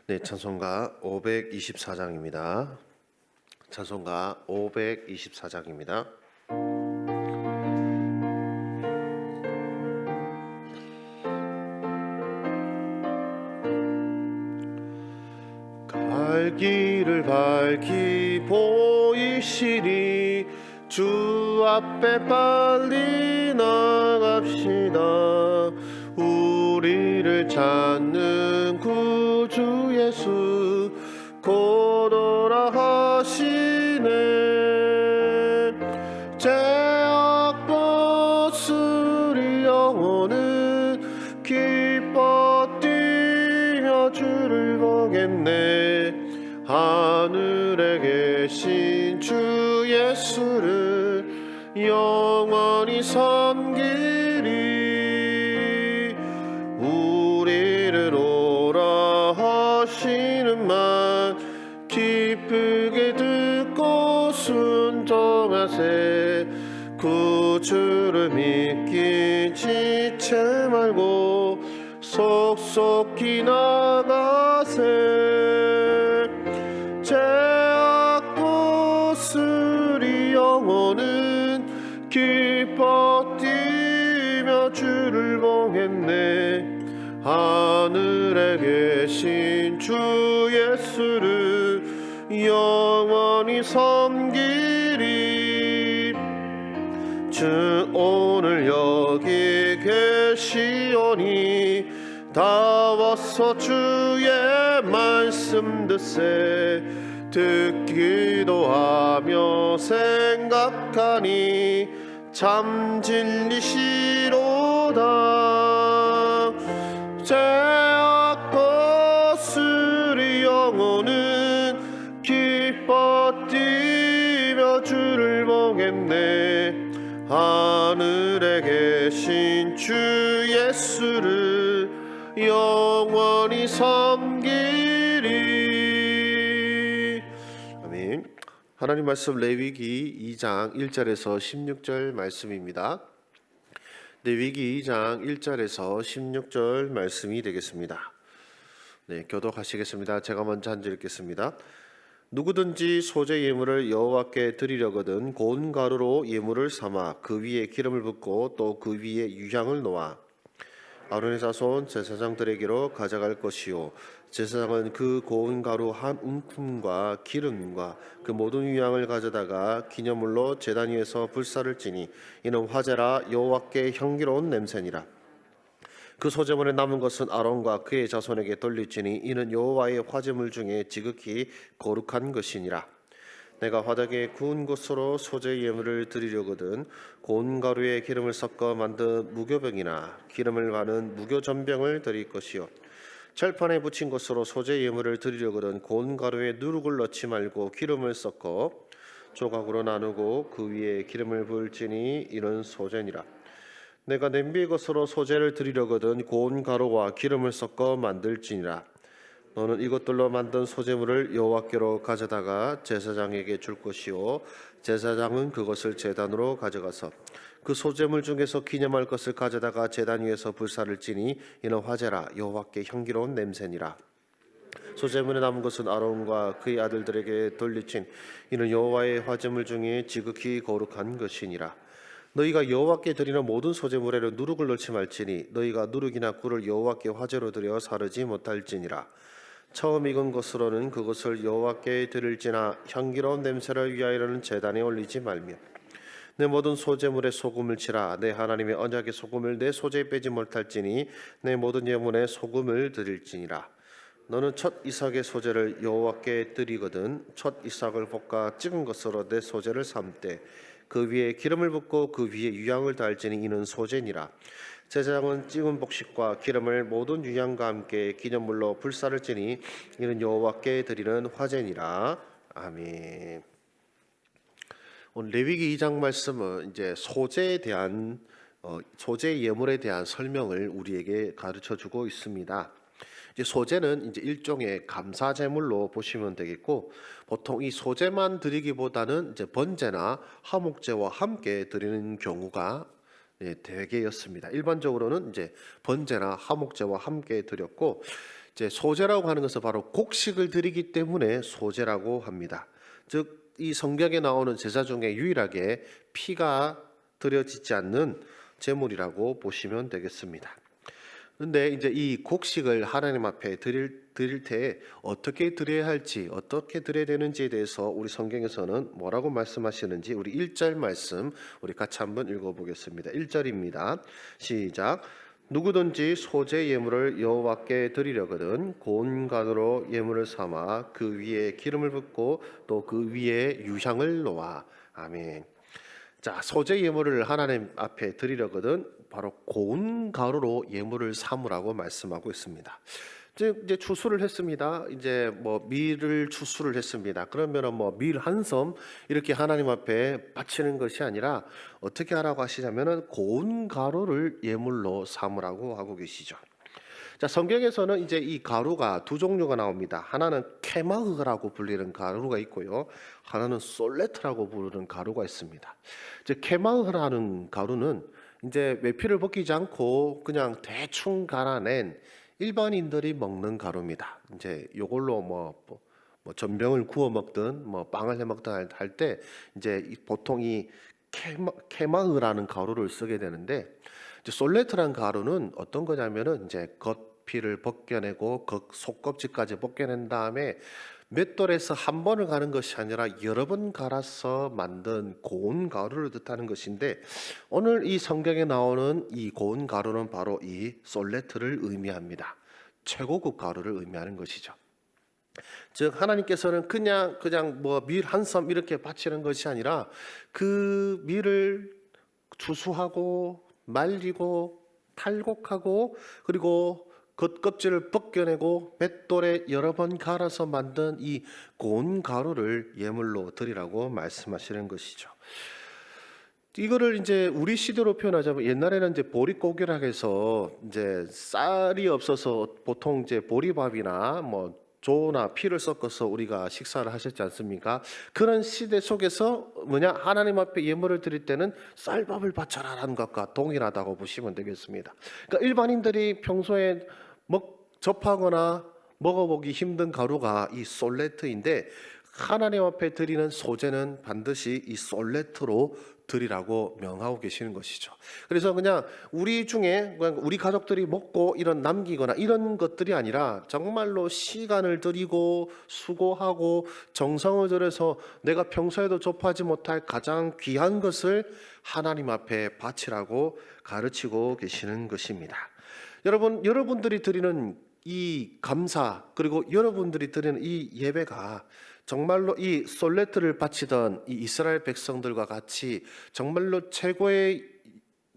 네, 찬송가 524장입니다. 찬송가 524장입니다. 갈 길을 밝히 보이시니 주 앞에 빨리 나갑시다. 우리를 찾는 구주 예수 곧 오라 하시네. 죄악 벗으리 영혼은 기뻐 뛰며 주를 보겠네. 하늘에 계신 주 예수를 영원히 섬기리. 우리를 오라 하시는 말 기쁘게 듣고 순종하세. 구주를 믿기 지체 말고 속속히 나가세. 죄악 벗으리 영혼은 기뻐 뛰며 주를 보겠네. 하늘에 계신 주 예수를 영원히 섬기리. 주 오늘 여기 계시오니 다 와서 주의 말씀 듣세. 듣기도 하며 생각하니 참 진리시로다. 죄악 벗으리 영혼은 기뻐 뛰며 주를 보겠네. 하늘에 계신 주 예수를 영원히 섬기리. 아멘. 하나님 말씀 레위기 2장 1절에서 16절 말씀입니다. 레위기 2장 1절에서 16절 말씀이 되겠습니다. 네, 교독하시겠습니다. 제가 먼저 한 절 읽겠습니다. 누구든지 소재 예물을 여호와께 드리려거든 고운 가루로 예물을 삼아 그 위에 기름을 붓고 또 그 위에 유향을 놓아 아론의 자손 제사장들에게로 가져갈 것이요, 제사장은 그 고운 가루 한 움큼과 기름과 그 모든 유향을 가져다가 기념물로 제단 위에서 불사를 지니 이는 화제라 여호와께 향기로운 냄새니라. 그 소제물에 남은 것은 아론과 그의 자손에게 돌릴지니 이는 여호와의 화제물 중에 지극히 거룩한 것이니라. 내가 화덕에 구운 것으로 소제 예물을 드리려거든 고운 가루에 기름을 섞어 만든 무교병이나 기름을 바는 무교전병을 드릴 것이요, 철판에 붙인 것으로 소제 예물을 드리려거든 고운 가루에 누룩을 넣지 말고 기름을 섞어 조각으로 나누고 그 위에 기름을 부을지니 이는 소제니라. 내가 냄비의 것으로 소제를 드리려거든 고운 가루와 기름을 섞어 만들지니라. 너는 이것들로 만든 소제물을 여호와께로 가져다가 제사장에게 줄 것이요, 제사장은 그것을 제단으로 가져가서 그 소제물 중에서 기념할 것을 가져다가 제단 위에서 불사를 지니 이는 화제라 여호와께 향기로운 냄새니라. 소제물에 남은 것은 아론과 그의 아들들에게 돌리친 이는 여호와의 화제물 중에 지극히 거룩한 것이니라. 너희가 여호와께 드리는 모든 소제물에는 누룩을 넣지 말지니 너희가 누룩이나 꿀을 여호와께 화제로 드려 사르지 못할지니라. 처음 익은 것으로는 그것을 여호와께 드릴지나 향기로운 냄새를 위하여는 제단에 올리지 말며 내 모든 소제물에 소금을 치라. 내 하나님의 언약의 소금을 내 소제에 빼지 못할지니 내 모든 예물에 소금을 드릴지니라. 너는 첫 이삭의 소제를 여호와께 드리거든 첫 이삭을 볶아 찍은 것으로 내 소제를 삶되 그 위에 기름을 붓고 그 위에 유향을 달지니 이는 소제니라. 제사장은 찍은 곡식과 기름을 모든 유향과 함께 기념물로 불사를 지니 이는 여호와께 드리는 화제니라. 아멘. 오늘 레위기 2장 말씀은 이제 소제에 대한 소제 예물에 대한 설명을 우리에게 가르쳐 주고 있습니다. 이제 소제는 이제 일종의 감사 제물로 보시면 되겠고, 보통 이 소제만 드리기보다는 이제 번제나 화목제와 함께 드리는 경우가 대개였습니다. 일반적으로는 이제 번제나 화목제와 함께 드렸고, 이제 소제라고 하는 것은 바로 곡식을 드리기 때문에 소제라고 합니다. 즉 이 성경에 나오는 제사 중에 유일하게 피가 드려지지 않는 제물이라고 보시면 되겠습니다. 그런데 이제 이 곡식을 하나님 앞에 드릴 때 어떻게 드려야 할지, 어떻게 드려야 되는지에 대해서 우리 성경에서는 뭐라고 말씀하시는지 우리 1절 말씀 우리 같이 한번 읽어보겠습니다. 1절입니다. 시작. 누구든지 소제 예물을 여호와께 드리려거든 고운 가루로 예물을 삼아 그 위에 기름을 붓고 또 그 위에 유향을 놓아. 아멘. 자, 소제 예물을 하나님 앞에 드리려거든 바로 고운 가루로 예물을 삼으라고 말씀하고 있습니다. 이제 추수를 했습니다. 이제 뭐 밀을 추수를 했습니다. 그러면은 뭐 밀 한 섬 이렇게 하나님 앞에 바치는 것이 아니라 어떻게 하라고 하시냐면은 고운 가루를 예물로 삼으라고 하고 계시죠. 자, 성경에서는 이제 이 가루가 두 종류가 나옵니다. 하나는 케마흐라고 불리는 가루가 있고요. 하나는 솔레트라고 부르는 가루가 있습니다. 이제 케마흐라는 가루는 이제 매피를 벗기지 않고 그냥 대충 갈아낸 일반인들이 먹는 가루입니다. 이제 요걸로 뭐 전병을 구워 먹든 뭐 빵을 해 먹든 할 때 이제 보통 이 케마흐라는 가루를 쓰게 되는데, 이제 솔레트라는 가루는 어떤 거냐면은 이제 겉피를 벗겨내고 속껍질까지 벗겨낸 다음에 맷돌에서 한 번을 가는 것이 아니라 여러 번 갈아서 만든 고운 가루를 뜻하는 것인데, 오늘 이 성경에 나오는 이 고운 가루는 바로 이 솔레트를 의미합니다. 최고급 가루를 의미하는 것이죠. 즉 하나님께서는 그냥 뭐 밀 한 섬 이렇게 바치는 것이 아니라 그 밀을 추수하고 말리고 탈곡하고 그리고 겉껍질을 벗겨내고 맷돌에 여러 번 갈아서 만든 이 고운 가루를 예물로 드리라고 말씀하시는 것이죠. 이거를 이제 우리 시대로 표현하자면 옛날에는 이제 보릿고기라 해서 이제 쌀이 없어서 보통 이제 보리밥이나 뭐 조나 피를 섞어서 우리가 식사를 하셨지 않습니까? 그런 시대 속에서 하나님 앞에 예물을 드릴 때는 쌀밥을 바쳐라라는 것과 동일하다고 보시면 되겠습니다. 그러니까 일반인들이 평소에 접하거나 먹어보기 힘든 가루가 이 솔레트인데, 하나님 앞에 드리는 소제는 반드시 이 솔레트로 드리라고 명하고 계시는 것이죠. 그래서 그냥 우리 중에 우리 가족들이 먹고 이런 남기거나 이런 것들이 아니라 정말로 시간을 들이고 수고하고 정성을 들여서 내가 평소에도 접하지 못할 가장 귀한 것을 하나님 앞에 바치라고 가르치고 계시는 것입니다. 여러분들이 드리는 이 감사, 그리고 여러분들이 드리는 이 예배가 정말로 이 솔레트를 바치던 이 이스라엘 백성들과 같이 정말로 최고의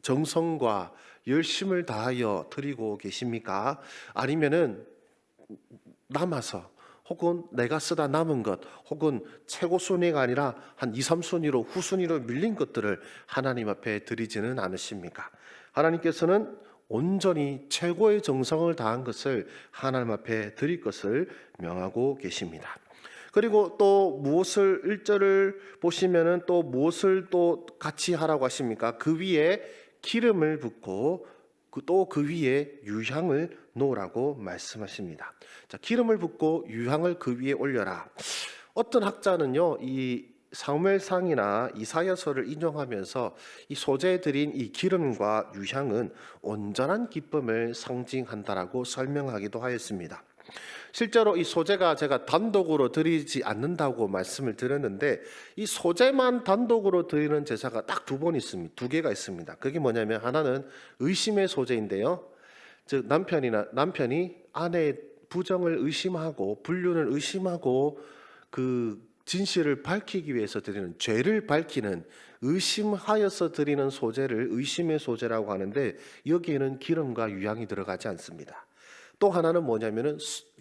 정성과 열심을 다하여 드리고 계십니까? 아니면은 남아서 혹은 내가 쓰다 남은 것, 혹은 최고 순위가 아니라 한 2, 3순위로 후순위로 밀린 것들을 하나님 앞에 드리지는 않으십니까? 하나님께서는 온전히 최고의 정성을 다한 것을 하나님 앞에 드릴 것을 명하고 계십니다. 그리고 또 무엇을 1절을 보시면은 또 무엇을 또 같이 하라고 하십니까? 그 위에 기름을 붓고 또 그 위에 유향을 놓으라고 말씀하십니다. 자, 기름을 붓고 유향을 그 위에 올려라. 어떤 학자는요, 이 사무엘상이나 이사야서를 인용하면서 이 소제에 드린 이 기름과 유향은 온전한 기쁨을 상징한다라고 설명하기도 하였습니다. 실제로 이 소제가 제가 단독으로 드리지 않는다고 말씀을 드렸는데, 이 소제만 단독으로 드리는 제사가 딱 두 번 두 개가 있습니다. 그게 뭐냐면 하나는 의심의 소제인데요. 즉 남편이 아내의 부정을 의심하고 불륜을 의심하고 그 진실을 밝히기 위해서 드리는, 죄를 밝히는, 의심하여서 드리는 소제를 의심의 소제라고 하는데, 여기에는 기름과 유향이 들어가지 않습니다. 또 하나는 뭐냐면은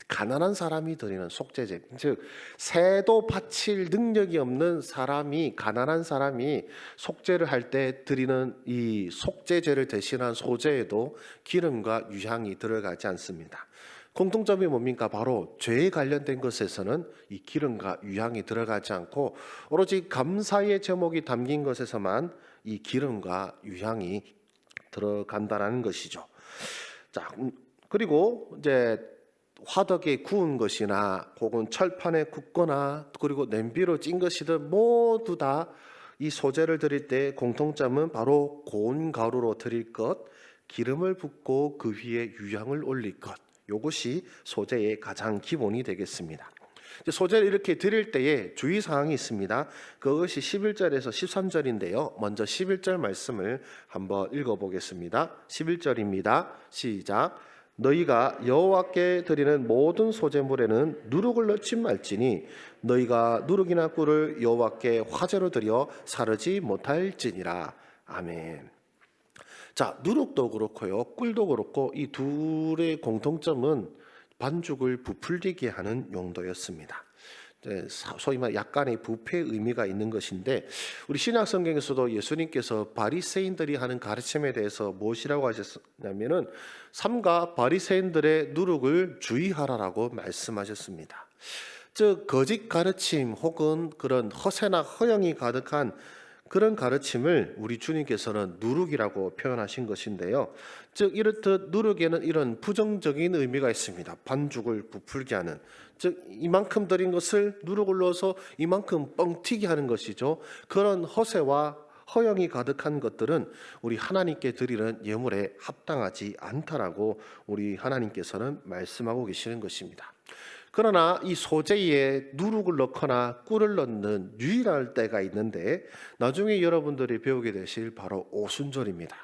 가난한 사람이 드리는 속죄제, 즉 새도 바칠 능력이 없는 사람이, 가난한 사람이 속죄를 할 때 드리는 이 속죄제를 대신한 소제에도 기름과 유향이 들어가지 않습니다. 공통점이 뭡니까? 바로 죄에 관련된 것에서는 이 기름과 유향이 들어가지 않고 오로지 감사의 제목이 담긴 것에서만 이 기름과 유향이 들어간다라는 것이죠. 자, 그리고 이제 화덕에 구운 것이나 혹은 철판에 굽거나 그리고 냄비로 찐 것이든 모두 다 이 소제를 드릴 때 공통점은 바로 고운 가루로 드릴 것, 기름을 붓고 그 위에 유향을 올릴 것. 이것이 소제의 가장 기본이 되겠습니다. 소제를 이렇게 드릴 때에 주의사항이 있습니다. 그것이 11절에서 13절인데요. 먼저 11절 말씀을 한번 읽어보겠습니다. 11절입니다. 시작. 너희가 여호와께 드리는 모든 소제물에는 누룩을 넣지 말지니 너희가 누룩이나 꿀을 여호와께 화제로 드려 사르지 못할지니라. 아멘. 자, 누룩도 그렇고요, 꿀도 그렇고 이 둘의 공통점은 반죽을 부풀리게 하는 용도였습니다. 소위 말 약간의 부패 의미가 있는 것인데 우리 신약 성경에서도 예수님께서 바리새인들이 하는 가르침에 대해서 무엇이라고 하셨냐면은 삼가 바리새인들의 누룩을 주의하라라고 말씀하셨습니다. 즉 거짓 가르침 혹은 그런 허세나 허영이 가득한 그런 가르침을 우리 주님께서는 누룩이라고 표현하신 것인데요. 즉 이렇듯 누룩에는 이런 부정적인 의미가 있습니다. 반죽을 부풀게 하는, 즉 이만큼 드린 것을 누룩을 넣어서 이만큼 뻥튀기 하는 것이죠. 그런 허세와 허영이 가득한 것들은 우리 하나님께 드리는 예물에 합당하지 않다라고 우리 하나님께서는 말씀하고 계시는 것입니다. 그러나 이 소제에 누룩을 넣거나 꿀을 넣는 유일할 때가 있는데 나중에 여러분들이 배우게 되실 바로 오순절입니다.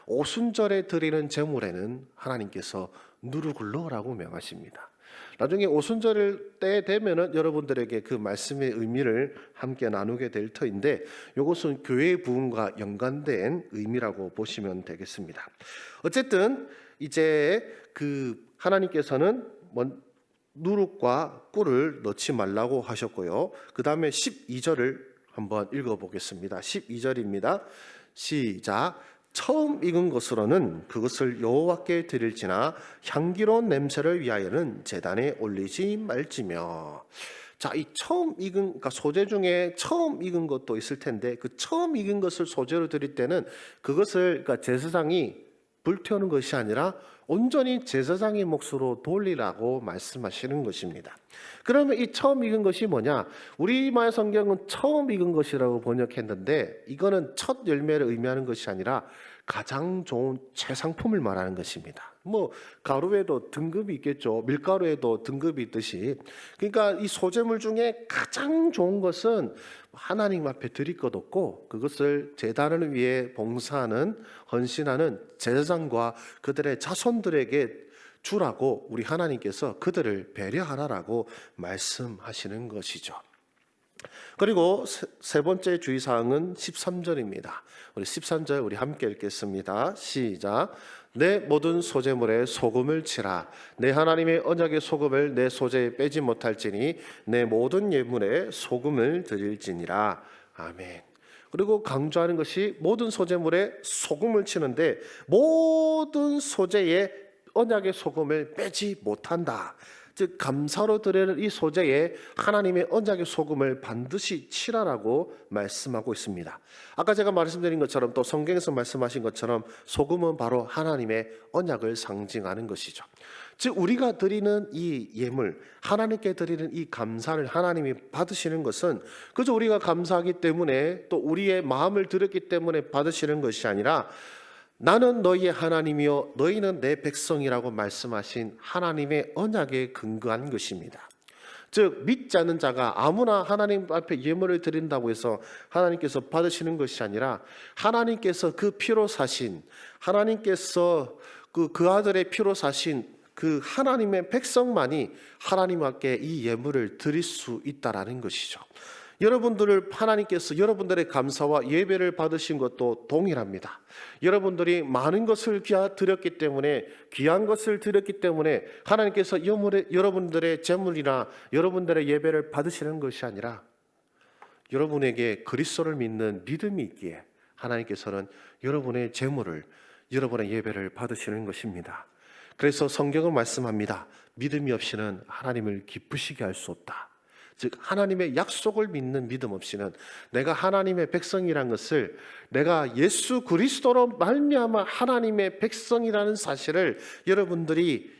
오순절에 드리는 제물에는 하나님께서 누룩을 넣으라고 명하십니다. 나중에 오순절 때 되면은 여러분들에게 그 말씀의 의미를 함께 나누게 될 터인데 이것은 교회의 부흥과 연관된 의미라고 보시면 되겠습니다. 어쨌든 이제 그 하나님께서는 누룩과 꿀을 넣지 말라고 하셨고요. 그 다음에 12절을 한번 읽어보겠습니다. 12절입니다. 시작. 처음 익은 것으로는 그것을 여호와께 드릴지나 향기로운 냄새를 위하여는 제단에 올리지 말지며. 자, 이 처음 익은, 그러니까 소제 중에 처음 익은 것도 있을 텐데 그 처음 익은 것을 소제로 드릴 때는 그것을 그러니까 제사장이 불태우는 것이 아니라 온전히 제사장의 몫으로 돌리라고 말씀하시는 것입니다. 그러면 이 처음 익은 것이 뭐냐? 우리말 성경은 처음 익은 것이라고 번역했는데 이거는 첫 열매를 의미하는 것이 아니라 가장 좋은 최상품을 말하는 것입니다. 뭐 가루에도 등급이 있겠죠. 밀가루에도 등급이 있듯이. 그러니까 이 소재물 중에 가장 좋은 것은 하나님 앞에 드릴 것 없고 그것을 제단을 위해 봉사하는 헌신하는 제사장과 그들의 자손들에게 주라고 우리 하나님께서 그들을 배려하라라고 말씀하시는 것이죠. 그리고 세 번째 주의사항은 13절입니다. 우리 13절 우리 함께 읽겠습니다. 시작. 내 모든 소제물에 소금을 치라. 내 하나님의 언약의 소금을 내 소제에 빼지 못할지니 내 모든 예물에 소금을 드릴지니라. 아멘. 그리고 강조하는 것이 모든 소제물에 소금을 치는데 모든 소제에 언약의 소금을 빼지 못한다. 즉 감사로 드리는 이 소제에 하나님의 언약의 소금을 반드시 치라라고 말씀하고 있습니다. 아까 제가 말씀드린 것처럼 또 성경에서 말씀하신 것처럼 소금은 바로 하나님의 언약을 상징하는 것이죠. 즉 우리가 드리는 이 예물, 하나님께 드리는 이 감사를 하나님이 받으시는 것은 그저 우리가 감사하기 때문에 또 우리의 마음을 드렸기 때문에 받으시는 것이 아니라 나는 너희의 하나님이요 너희는 내 백성이라고 말씀하신 하나님의 언약에 근거한 것입니다. 즉 믿지 않는 자가 아무나 하나님 앞에 예물을 드린다고 해서 하나님께서 받으시는 것이 아니라 하나님께서 그 피로 사신, 하나님께서 그 아들의 피로 사신 그 하나님의 백성만이 하나님 앞에 이 예물을 드릴 수 있다라는 것이죠. 여러분들을 하나님께서 여러분들의 감사와 예배를 받으신 것도 동일합니다. 여러분들이 많은 것을 드렸기 때문에 귀한 것을 드렸기 때문에 하나님께서 여러분들의 재물이나 여러분들의 예배를 받으시는 것이 아니라 여러분에게 그리스도를 믿는 믿음이 있기에 하나님께서는 여러분의 재물을 여러분의 예배를 받으시는 것입니다. 그래서 성경은 말씀합니다. 믿음이 없이는 하나님을 기쁘시게 할 수 없다. 즉 하나님의 약속을 믿는 믿음 없이는 내가 하나님의 백성이란 것을 내가 예수 그리스도로 말미암아 하나님의 백성이라는 사실을 여러분들이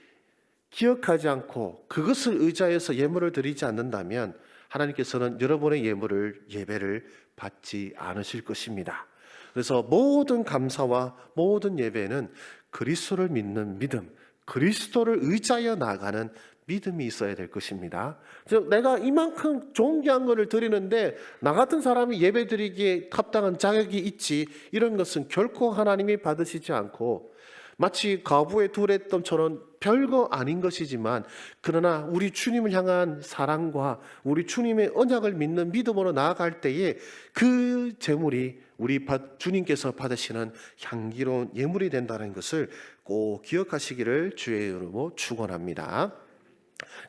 기억하지 않고 그것을 의지해서 예물을 드리지 않는다면 하나님께서는 여러분의 예배를 받지 않으실 것입니다. 그래서 모든 감사와 모든 예배는 그리스도를 믿는 믿음, 그리스도를 의지하여 나가는 믿음이 있어야 될 것입니다. 즉 내가 이만큼 존귀한 것을 드리는데 나 같은 사람이 예배 드리기에 합당한 자격이 있지, 이런 것은 결코 하나님이 받으시지 않고, 마치 과부의 두레돈처럼 별거 아닌 것이지만 그러나 우리 주님을 향한 사랑과 우리 주님의 언약을 믿는 믿음으로 나아갈 때에 그 제물이 우리 주님께서 받으시는 향기로운 예물이 된다는 것을 꼭 기억하시기를 주의 이름으로 축원합니다.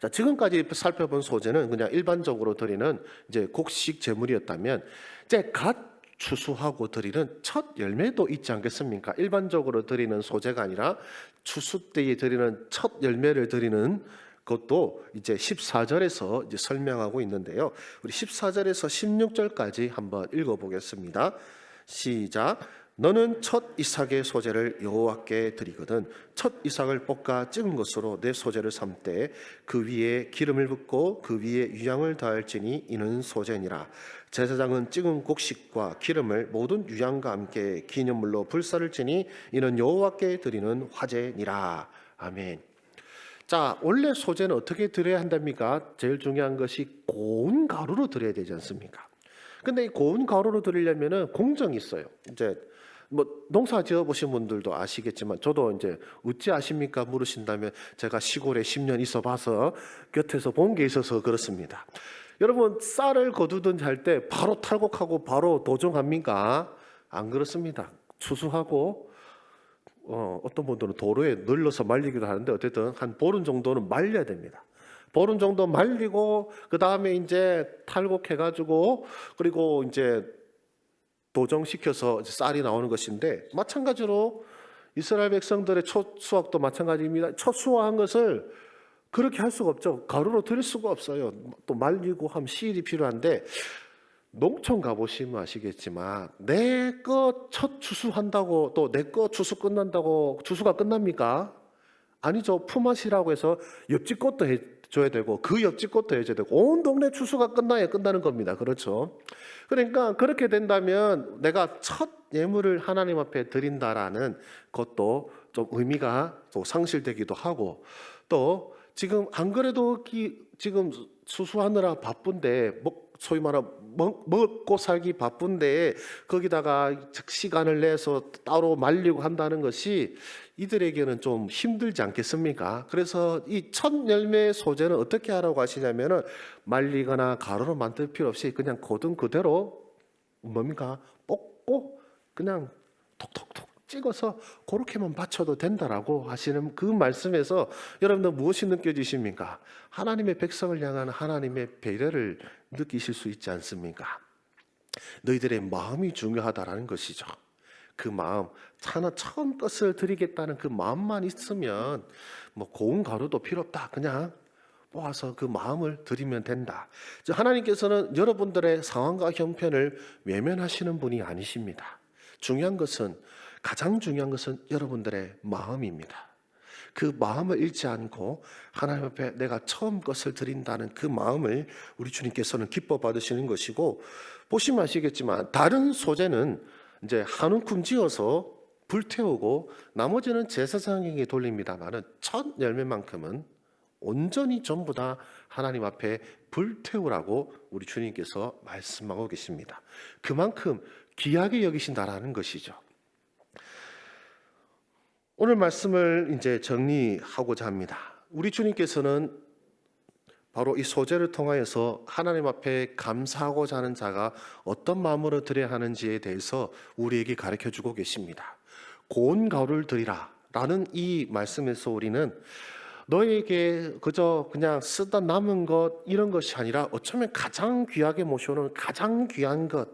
자, 지금까지 살펴본 소재는 그냥 일반적으로 드리는 이제 곡식 제물이었다면, 이제 갓 추수하고 드리는 첫 열매도 있지 않겠습니까? 일반적으로 드리는 소재가 아니라 추수 때에 드리는 첫 열매를 드리는 것도 이제 14절에서 이제 설명하고 있는데요. 우리 14절에서 16절까지 한번 읽어보겠습니다. 시작. 너는 첫 이삭의 소재를 여호와께 드리거든 첫 이삭을 볶아 찍은 것으로 내 소재를 삼되 그 위에 기름을 붓고 그 위에 유향을 더할지니 이는 소재니라. 제사장은 찍은 곡식과 기름을 모든 유향과 함께 기념물로 불사를 지니 이는 여호와께 드리는 화제니라. 아멘. 자, 원래 소재는 어떻게 드려야 한답니까? 제일 중요한 것이 고운 가루로 드려야 되지 않습니까? 근데 이 고운 가루로 드리려면은 공정이 있어요. 이제 뭐 농사 지어 보신 분들도 아시겠지만, 저도 이제 어찌 아십니까 물으신다면 제가 시골에 10년 있어 봐서 곁에서 본 게 있어서 그렇습니다. 여러분, 쌀을 거두든지 할 때 바로 탈곡하고 바로 도정합니까? 안 그렇습니다. 추수하고 어떤 분들은 도로에 널러서 말리기도 하는데 어쨌든 한 보름 정도는 말려야 됩니다. 보름 정도 말리고 그 다음에 이제 탈곡해가지고 그리고 이제 도정시켜서 쌀이 나오는 것인데, 마찬가지로 이스라엘 백성들의 첫 수확도 마찬가지입니다. 첫 수확한 것을 그렇게 할 수가 없죠. 가루로 드릴 수가 없어요. 또 말리고 하면 시일이 필요한데, 농촌 가보시면 아시겠지만 내 거 첫 추수한다고 또 내 거 추수 끝난다고 추수가 끝납니까? 아니죠. 품앗이라고 해서 옆집 것도 해줘야 되고 그 옆집 것도 해줘야 되고 온 동네 추수가 끝나야 끝나는 겁니다. 그렇죠. 그러니까 그렇게 된다면 내가 첫 예물을 하나님 앞에 드린다라는 것도 좀 의미가 또 상실되기도 하고, 또 지금 안 그래도 지금 수수하느라 바쁜데 소위 말하면 먹고 살기 바쁜데 거기다가 시간을 내서 따로 말리고 한다는 것이 이들에게는 좀 힘들지 않겠습니까? 그래서 이 첫 열매 소재는 어떻게 하라고 하시냐면은 말리거나 가루로 만들 필요 없이 그냥 거둔 그대로 뭡니까? 볶고 그냥 톡톡톡 찍어서 그렇게만 바쳐도 된다라고 하시는 그 말씀에서 여러분들 무엇이 느껴지십니까? 하나님의 백성을 향한 하나님의 배려를 느끼실 수 있지 않습니까? 너희들의 마음이 중요하다라는 것이죠. 그 마음, 하나 처음 것을 드리겠다는 그 마음만 있으면 뭐 고운 가루도 필요 없다. 그냥 모아서 그 마음을 드리면 된다. 하나님께서는 여러분들의 상황과 형편을 외면하시는 분이 아니십니다. 가장 중요한 것은 여러분들의 마음입니다. 그 마음을 잃지 않고 하나님 앞에 내가 처음 것을 드린다는 그 마음을 우리 주님께서는 기뻐 받으시는 것이고, 보시면 아시겠지만 다른 소재는 이제 한 움큼 지어서 불태우고 나머지는 제사장에게 돌립니다만은 첫 열매만큼은 온전히 전부 다 하나님 앞에 불태우라고 우리 주님께서 말씀하고 계십니다. 그만큼 귀하게 여기신다라는 것이죠. 오늘 말씀을 이제 정리하고자 합니다. 우리 주님께서는 바로 이 소재를 통하여서 하나님 앞에 감사하고자 하는 자가 어떤 마음으로 드려야 하는지에 대해서 우리에게 가르쳐 주고 계십니다. 고운 가루를 드리라 라는 이 말씀에서 우리는 너에게 그저 그냥 쓰다 남은 것 이런 것이 아니라 어쩌면 가장 귀하게 모셔오는 가장 귀한 것,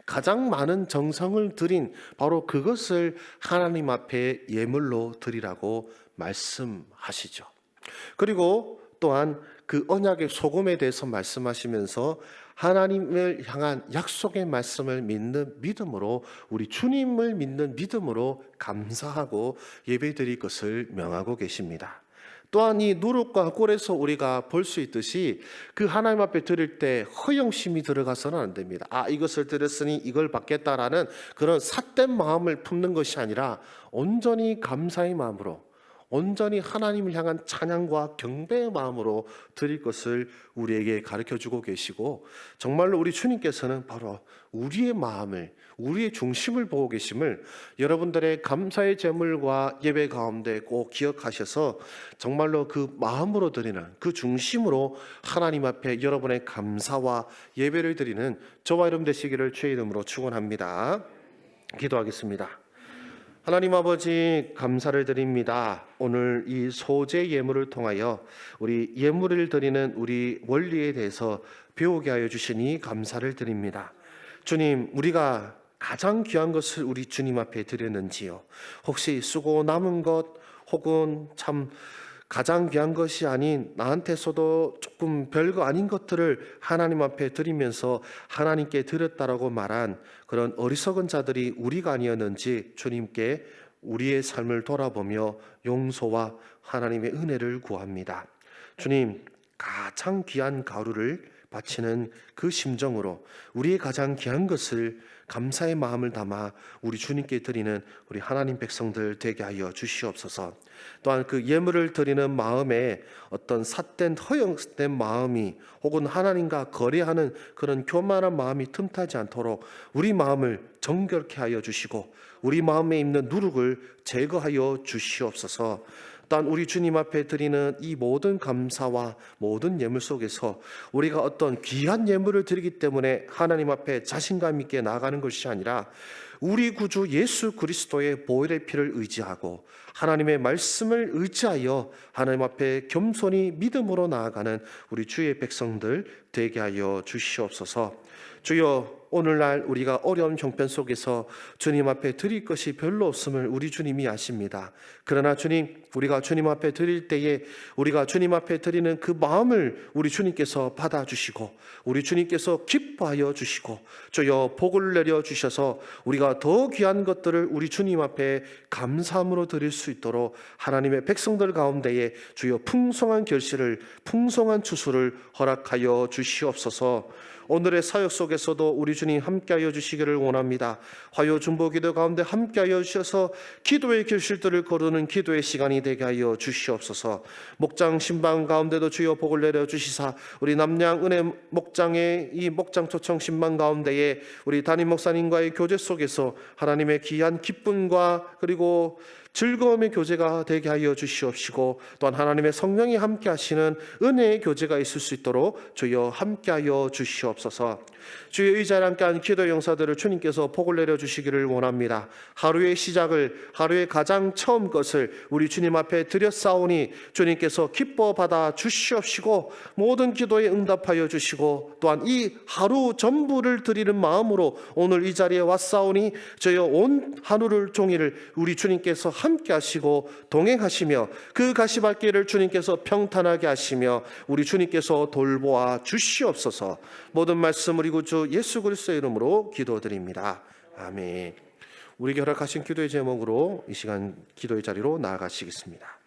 가장 많은 정성을 들인 바로 그것을 하나님 앞에 예물로 드리라고 말씀하시죠. 그리고 또한 그 언약의 소금에 대해서 말씀하시면서 하나님을 향한 약속의 말씀을 믿는 믿음으로, 우리 주님을 믿는 믿음으로 감사하고 예배드릴 것을 명하고 계십니다. 또한 이 누룩과 꼴에서 우리가 볼 수 있듯이 그 하나님 앞에 드릴 때 허영심이 들어가서는 안 됩니다. 이것을 드렸으니 이걸 받겠다라는 그런 삿된 마음을 품는 것이 아니라 온전히 감사의 마음으로, 온전히 하나님을 향한 찬양과 경배의 마음으로 드릴 것을 우리에게 가르쳐주고 계시고, 정말로 우리 주님께서는 바로 우리의 마음을, 우리의 중심을 보고 계심을 여러분들의 감사의 제물과 예배 가운데 꼭 기억하셔서 정말로 그 마음으로 드리는, 그 중심으로 하나님 앞에 여러분의 감사와 예배를 드리는 저와 여러분 되시기를 주의 이름으로 축원합니다. 기도하겠습니다. 하나님 아버지, 감사를 드립니다. 오늘 이 소재 예물을 통하여 우리 예물을 드리는 우리 원리에 대해서 배우게 하여 주시니 감사를 드립니다. 주님, 우리가 가장 귀한 것을 우리 주님 앞에 드렸는지요? 혹시 쓰고 남은 것, 혹은 참 가장 귀한 것이 아닌 나한테서도 조금 별거 아닌 것들을 하나님 앞에 드리면서 하나님께 드렸다라고 말한 그런 어리석은 자들이 우리가 아니었는지 주님께 우리의 삶을 돌아보며 용서와 하나님의 은혜를 구합니다. 주님, 가장 귀한 가루를 바치는 그 심정으로 우리의 가장 귀한 것을 감사의 마음을 담아 우리 주님께 드리는 우리 하나님 백성들 되게 하여 주시옵소서. 또한 그 예물을 드리는 마음에 어떤 삿된 허영된 마음이, 혹은 하나님과 거래하는 그런 교만한 마음이 틈타지 않도록 우리 마음을 정결케 하여 주시고 우리 마음에 있는 누룩을 제거하여 주시옵소서. 또한 우리 주님 앞에 드리는 이 모든 감사와 모든 예물 속에서 우리가 어떤 귀한 예물을 드리기 때문에 하나님 앞에 자신감 있게 나아가는 것이 아니라 우리 구주 예수 그리스도의 보혈의 피를 의지하고 하나님의 말씀을 의지하여 하나님 앞에 겸손히 믿음으로 나아가는 우리 주의 백성들 되게 하여 주시옵소서. 주여, 오늘날 우리가 어려운 형편 속에서 주님 앞에 드릴 것이 별로 없음을 우리 주님이 아십니다. 그러나 주님, 우리가 주님 앞에 드릴 때에 우리가 주님 앞에 드리는 그 마음을 우리 주님께서 받아주시고 우리 주님께서 기뻐하여 주시고 주여 복을 내려 주셔서 우리가 더 귀한 것들을 우리 주님 앞에 감사함으로 드릴 수 있도록 하나님의 백성들 가운데에 주여 풍성한 결실을, 풍성한 추수를 허락하여 주시옵소서. 오늘의 사역 속에서도 우리 주님 함께하여 주시기를 원합니다. 화요 중보 기도 가운데 함께하여 주셔서 기도의 결실들을 거두는 기도의 시간이 되게 하여 주시옵소서. 목장 신방 가운데도 주여 복을 내려 주시사 우리 남양 은혜 목장의 이 목장 초청 신방 가운데에 우리 담임 목사님과의 교제 속에서 하나님의 귀한 기쁨과 그리고 즐거움의 교제가 되게 하여 주시옵시고 또한 하나님의 성령이 함께 하시는 은혜의 교제가 있을 수 있도록 주여 함께 하여 주시옵소서. 주의 의자에 함께한 기도 용사들을 주님께서 복을 내려 주시기를 원합니다. 하루의 시작을, 하루의 가장 처음 것을 우리 주님 앞에 드렸사오니 주님께서 기뻐 받아 주시옵시고 모든 기도에 응답하여 주시고 또한 이 하루 전부를 드리는 마음으로 오늘 이 자리에 왔사오니 저여 온 하루를 종일을 우리 주님께서 함께 하시고 동행하시며 그 가시밭길을 주님께서 평탄하게 하시며 우리 주님께서 돌보아 주시옵소서. 모든 말씀 우리 구주 예수 그리스도의 이름으로 기도드립니다. 아멘. 우리에게 허락하신 기도의 제목으로 이 시간 기도의 자리로 나아가시겠습니다.